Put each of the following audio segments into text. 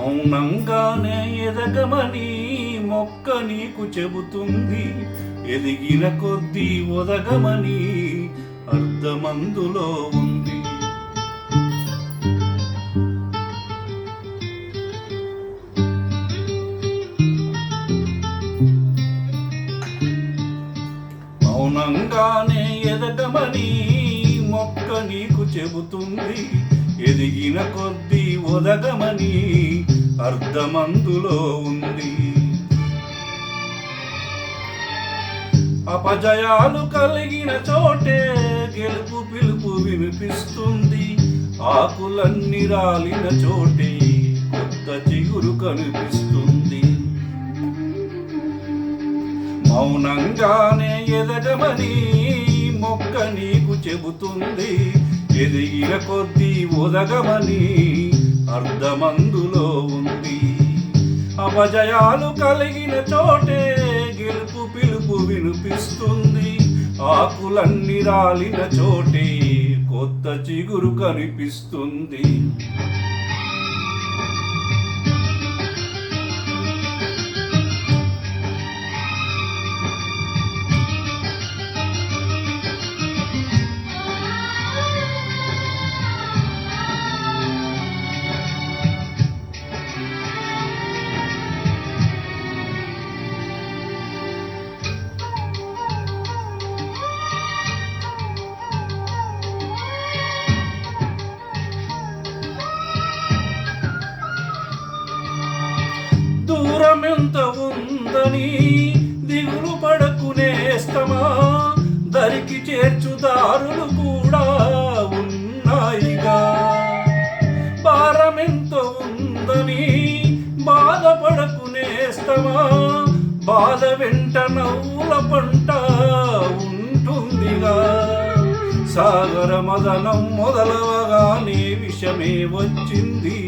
మౌనంగానే ఎదగమని మొక్క నీకు చెబుతుంది. ఎదిగిన కొద్దీ ఒదగమని అర్థమందులో ఉంది. మౌనంగానే ఎదగమని మొక్క నీకు చెబుతుంది. ఎదిగిన కొద్దీ ఒదగమని అర్థమందులో ఉంది. అపజయాలు కలిగిన చోటే గెలుపు పిలుపు వినిపిస్తుంది. ఆకులన్నీ రాలిన చోటే కొత్త చిగురు కనిపిస్తుంది. మౌనంగానే ఎదగమని మొక్క నీకు చెబుతుంది. ఎదిగిన కొద్దీ ఒదగమని అర్థమందులో ఉంది. అపజయాలు కలిగిన చోటే గెలుపు పిలుపు వినిపిస్తుంది. ఆకులన్నీ రాలిన చోటే కొత్త చిగురు కనిపిస్తుంది. దూరమెంత ఉందని దిగులు పడకునేస్తమా, దరికి చేర్చుదారులు కూడా ఉన్నాయిగా. భారమెంత ఉందని బాధపడకునేస్తమా, బాధ వెంట నవ్వుల పంట ఉంటుందిగా. సాగర మదనం మొదలవగానే విషమే వచ్చింది.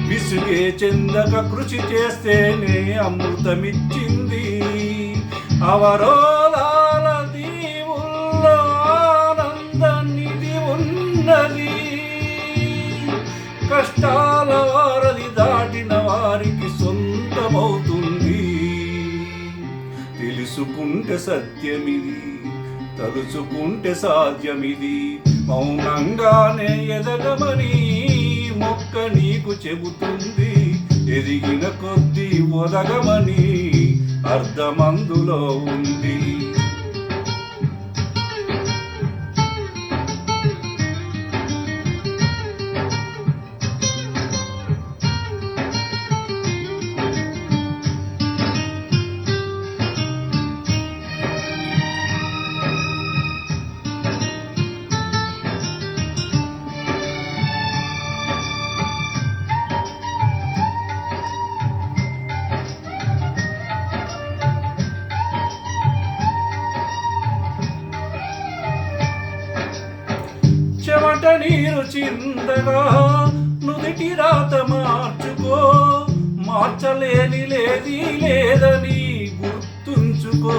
విసుగే చెందక కృషి చేస్తేనే అమృతమిచ్చింది. అవరోధాల దీవుల్లో ఆనంద నిధి ఉన్నది. కష్టాల వారధి దాటిన వారికి సొంతమవుతుంది. తెలుసుకుంటే సత్యమిది, తలుచుకుంటే సాధ్యమిది. మౌనంగానే ఎదగమని మొక్క నీకు చెబుతుంది. ఎదిగిన కొద్దీ ఒదగమని అర్థమందులో ఉంది. చెమట నీరు చిందగా నుదిటి రాత మార్చుకో. మార్చలేని లేది లేదని గుర్తుంచుకో.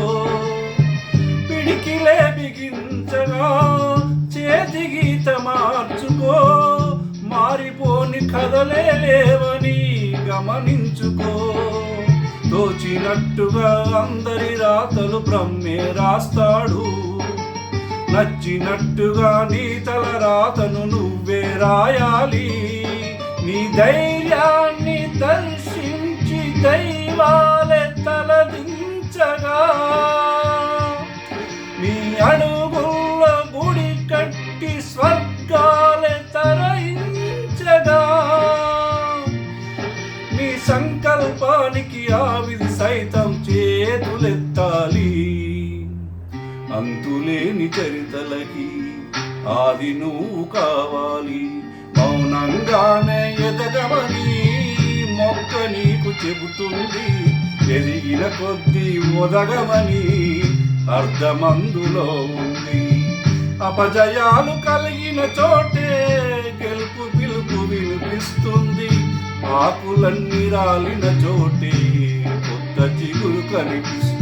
పిడికిలే బిగించగా చేతి గీత మార్చుకో. మారిపోని కథలే లేవని గమనించుకో. తోచినట్టుగా అందరి రాతలు బ్రహ్మే రాస్తాడు. నచ్చినట్టుగా నీ తల రాతను నువ్వే రాయాలి. నీ ధైర్యాన్ని దర్శించి దైవాలే తలదించగా, నీ అడుగుల్లో గుడి కట్టి స్వర్గాలే తరయించగా, నీ సంకల్పానికి ఆవిధి సైతం చేతులెత్తాలి. అంతులేని చరితలకి ఆది నువ్వు కావాలి. మౌనంగానే ఎదగమని మొక్క నీకు చెబుతుంది. ఎదిగిన కొద్దీ ఒదగమని అర్థమందులో ఉంది. అపజయాలు కలిగిన చోటే గెలుపు పిలుపు వినిపిస్తుంది. ఆకులన్నీ రాలిన చోటే కొత్త చిగురు కనిపిస్తుంది.